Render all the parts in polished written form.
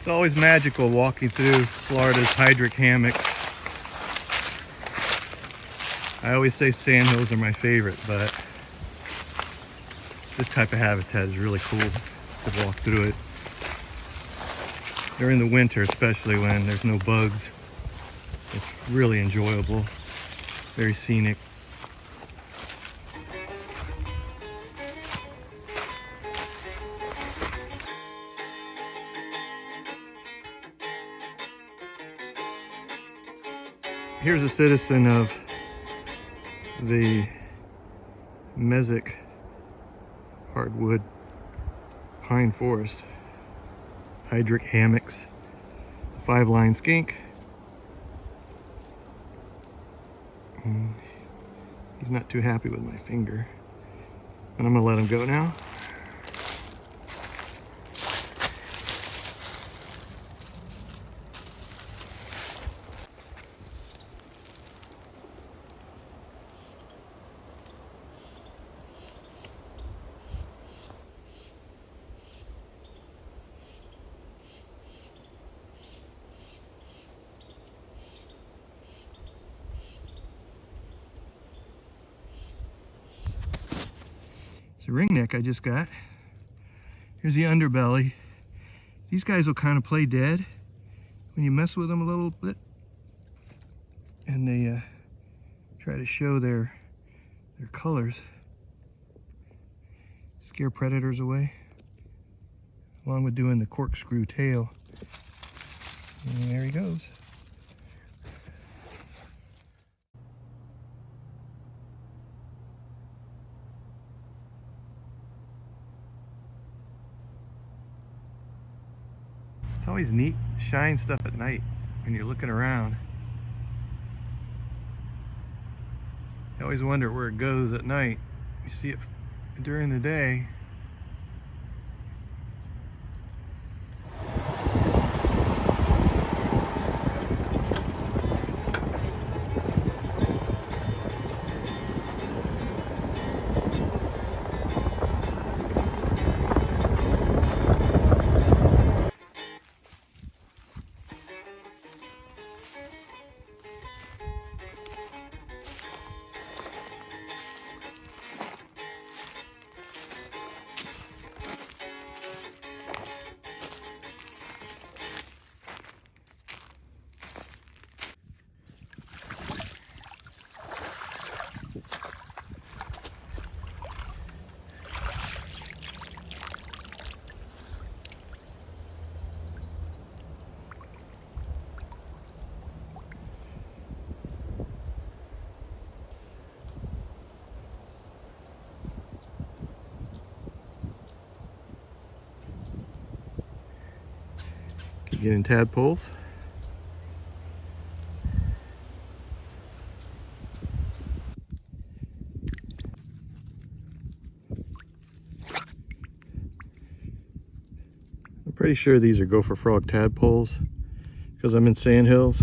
It's always magical walking through Florida's hydric hammocks. I always say sandhills are my favorite, but this type of habitat is really cool to walk through it. During the winter, especially when there's no bugs, it's really enjoyable, very scenic. Here's a citizen of the mesic hardwood pine forest. Hydric hammocks, 5-line skink. He's not too happy with my finger, but I'm gonna let him go now. Ringneck I just got. Here's the underbelly. These guys will kind of play dead when you mess with them a little bit, and they try to show their colors, scare predators away, along with doing the corkscrew tail. And there he goes. It's always neat to shine stuff at night when you're looking around. You always wonder where it goes at night. You see it during the day. Getting tadpoles. I'm pretty sure these are gopher frog tadpoles because I'm in sandhills.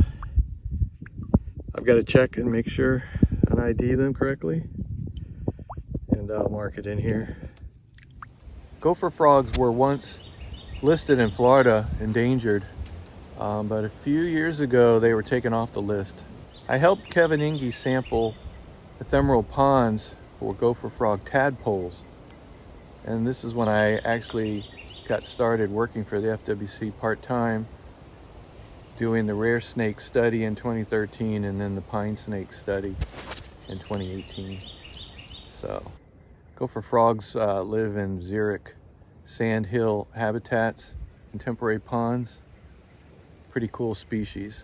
I've got to check and make sure and ID them correctly, and I'll mark it in here. Gopher frogs were once listed in Florida, endangered, but a few years ago they were taken off the list. I helped Kevin Inge sample ephemeral ponds for gopher frog tadpoles, and this is when I actually got started working for the FWC part-time, doing the rare snake study in 2013 and then the pine snake study in 2018. So gopher frogs live in xeric sandhill habitats and temporary ponds. Pretty cool species.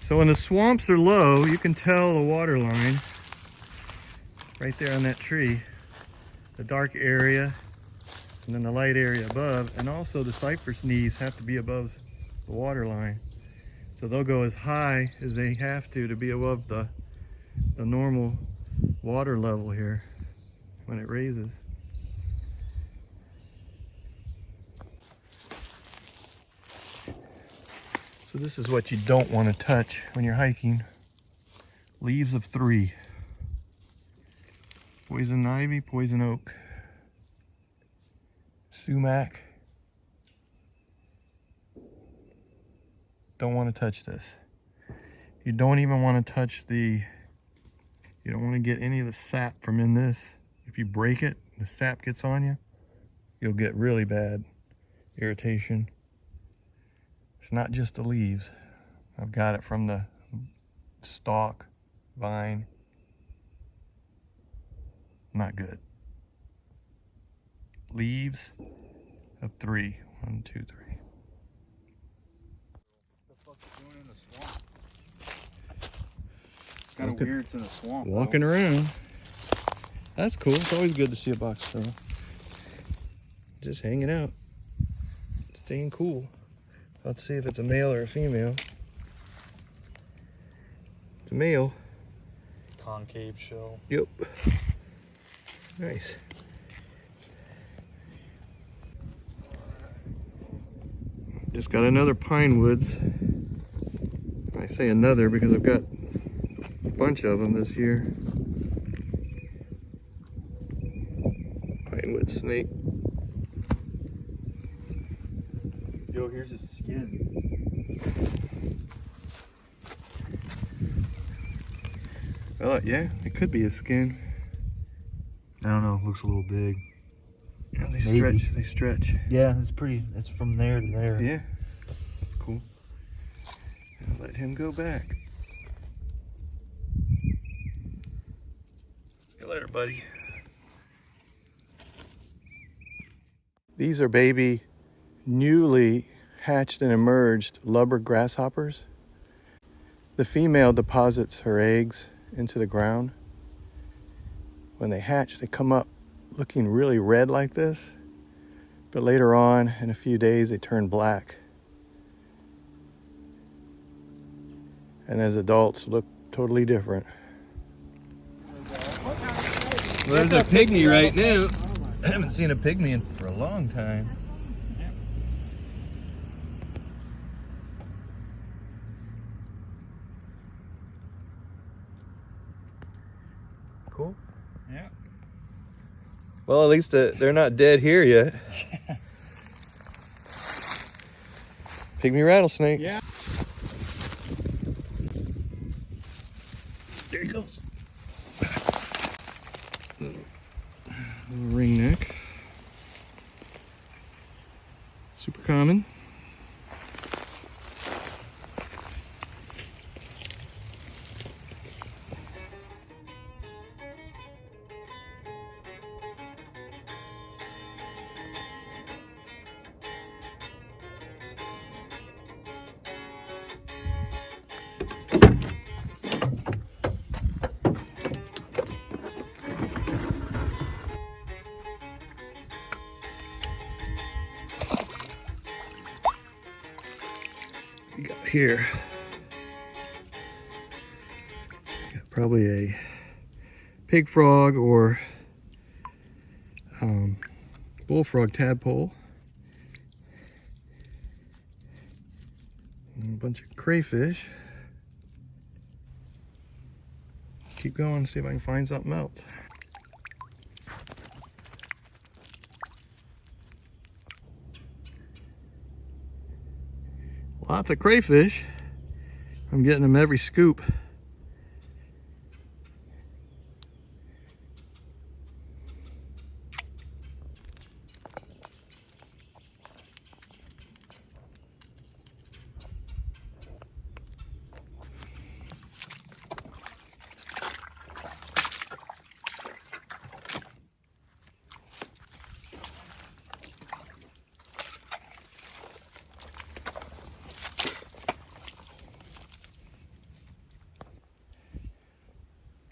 So when the swamps are low, you can tell the water line right there on that tree. The dark area and then the light area above, and also the cypress knees have to be above the water line. So they'll go as high as they have to be above the normal water level here when it raises. So this is what you don't want to touch when you're hiking. Leaves of 3. Poison ivy, poison oak, sumac. Don't want to touch this. You don't even want to touch you don't want to get any of the sap from in this. If you break it, the sap gets on you, you'll get really bad irritation. It's not just the leaves. I've got it from the stalk, vine. Not good. Leaves of 3. 1, 2, 3. What the fuck you doing in the swamp? It's kind of weird. It's in a swamp. Walking around. That's cool. It's always good to see a box turtle. Just hanging out. Staying cool. Let's see if it's a male or a female. It's a male. Concave shell. Yep. Nice. Just got another pine woods. I say another because I've got a bunch of them this year. Pinewood snake. Yo, here's his skin. Oh yeah, it could be a skin. I don't know. Looks a little big. Yeah, they stretch. They stretch. Yeah, it's pretty. It's from there to there. Yeah, that's cool. I'll let him go back. See you later, buddy. These are baby, newly hatched and emerged lubber grasshoppers. The female deposits her eggs into the ground. When they hatch, they come up looking really red like this, but later on, in a few days, they turn black. And as adults, look totally different. Well, there's a pygmy right now. I haven't seen a pygmy for a long time. Cool. Yeah. Well, at least they're not dead here yet. Pygmy rattlesnake. Yeah. There he goes. Ring neck. Super common. We got here. Got probably a pig frog or bullfrog tadpole. And a bunch of crayfish. Keep going, see if I can find something else. Lots of crayfish. I'm getting them every scoop.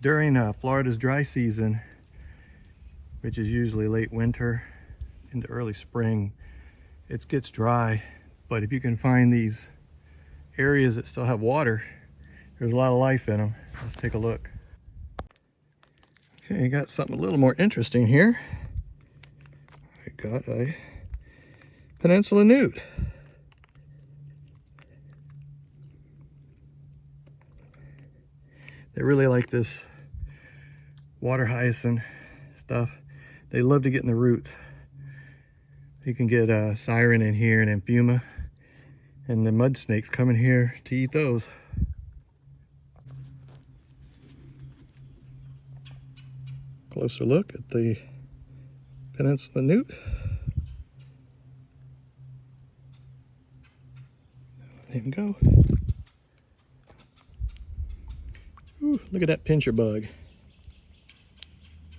During Florida's dry season, which is usually late winter into early spring, it gets dry. But if you can find these areas that still have water, there's a lot of life in them. Let's take a look. Okay, got something a little more interesting here. I got a peninsula newt. They really like this water hyacinth stuff. They love to get in the roots. You can get siren in here and amphuma, and the mud snakes come in here to eat those. Closer look at the peninsula newt. Let him go. Ooh, look at that pincher bug.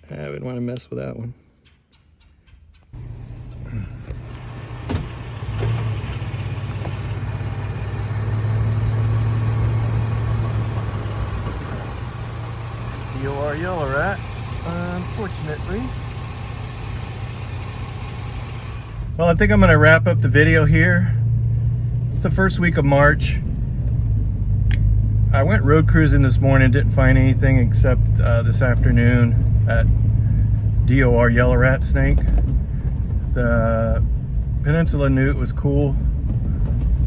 I wouldn't want to mess with that one. DOR yellow rat, unfortunately. Well, I think I'm going to wrap up the video here. It's the first week of March. I went road cruising this morning, didn't find anything except this afternoon at DOR yellow rat snake. The peninsula newt was cool.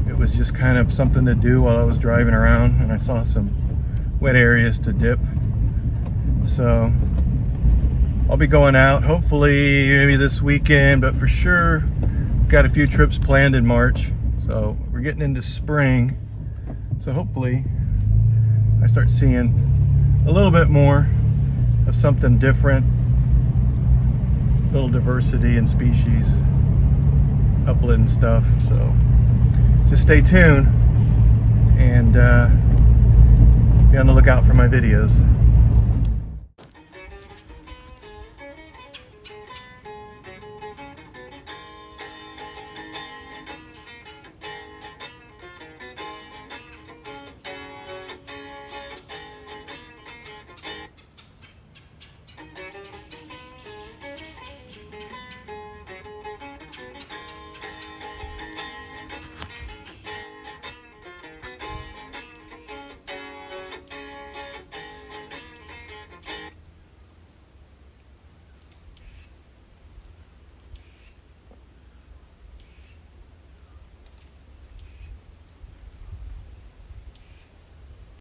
It was just kind of something to do while I was driving around, and I saw some wet areas to dip. So I'll be going out hopefully maybe this weekend, but for sure got a few trips planned in March. So we're getting into spring, so hopefully I start seeing a little bit more of something different, a little diversity in species, upland stuff. So just stay tuned and be on the lookout for my videos.